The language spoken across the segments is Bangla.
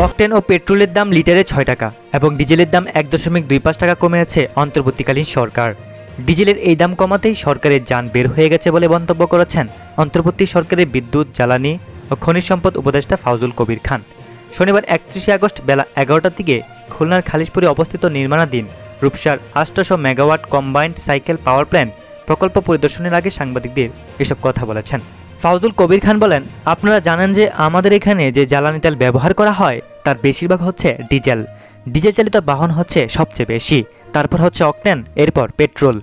অকটেন ও পেট্রোলের দাম লিটারে ৬ টাকা এবং ডিজেলের দাম ১.২৫ টাকা কমিয়েছে অন্তর্বর্তীকালীন সরকার। ডিজেলের এই দাম কমাতেই সরকারের যান বের হয়ে গেছে বলে মন্তব্য করেছেন অন্তর্বর্তী সরকারের বিদ্যুৎ, জ্বালানি ও খনিজ সম্পদ উপদেষ্টা ফাউজুল কবির খান। শনিবার ৩১ আগস্ট বেলা ১১টার দিকে খুলনার খালিশপুরে অবস্থিত নির্মাণাধীন রূপসার ৮০০ megawatt combined cycle power plant প্রকল্প পরিদর্শনের আগে সাংবাদিকদের এসব কথা বলেছেন। ফাউজুল কবির খান বলেন, আপনারা জানেন যে আমাদের এখানে যে জ্বালানি তেল ব্যবহার করা হয় তার বেশিরভাগ হচ্ছে ডিজেল। ডিজেল চালিত বাহন হচ্ছে সবচেয়ে বেশি, তারপর হচ্ছে অকটেন, এরপর পেট্রোল।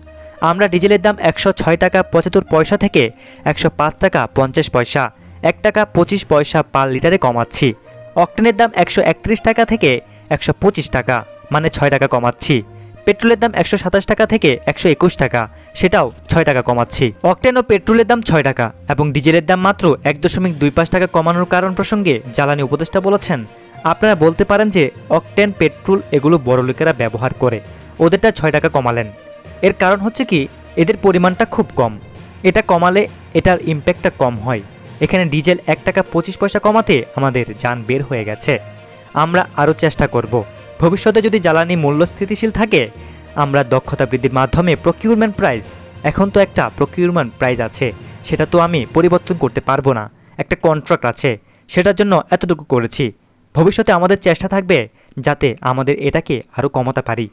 আমরা ডিজেলের দাম ১০৬ টাকা ৭৫ পয়সা থেকে ১০৫ টাকা ৫০ পয়সা, ১ টাকা ২৫ পয়সা পার লিটারে কমাচ্ছি। অকটেনের দাম ১৩১ টাকা থেকে ১২৫ টাকা, মানে ৬ টাকা কমাচ্ছি। পেট্রোলের দাম ১২৭ টাকা থেকে ১২১ টাকা, সেটাও ৬ টাকা কমাচ্ছি। অকটেন ও পেট্রোলের দাম ৬ টাকা এবং ডিজেলের দাম মাত্র ১.২৫ টাকা কমানোর কারণ প্রসঙ্গে জ্বালানি উপদেষ্টা বলেছেন, আপনারা বলতে পারেন যে অকটেন, পেট্রোল এগুলো বড় লোকেরা ব্যবহার করে, ওদেরটা ৬ টাকা কমালেন। এর কারণ হচ্ছে কি, এদের পরিমাণটা খুব কম, এটা কমালে এটার ইম্প্যাক্টটা কম হয়। এখানে ডিজেল ১ টাকা ২৫ পয়সা কমাতে আমাদের যান বের হয়ে গেছে। আমরা আরও চেষ্টা করব, ভবিষ্যতে যদি জ্বালানি মূল্য স্থিতিশীল থাকে আমরা দক্ষতা বৃদ্ধির মাধ্যমে প্রকিউরমেন্ট প্রাইস, এখন তো একটা প্রকিউরমেন্ট প্রাইস আছে, সেটা তো আমি পরিবর্তন করতে পারবো না, একটা কন্ট্রাক্ট আছে, সেটার জন্য এতটুকু করেছি। ভবিষ্যতে আমাদের চেষ্টা থাকবে যাতে আমাদের এটাকে আরও কমাতে পারি।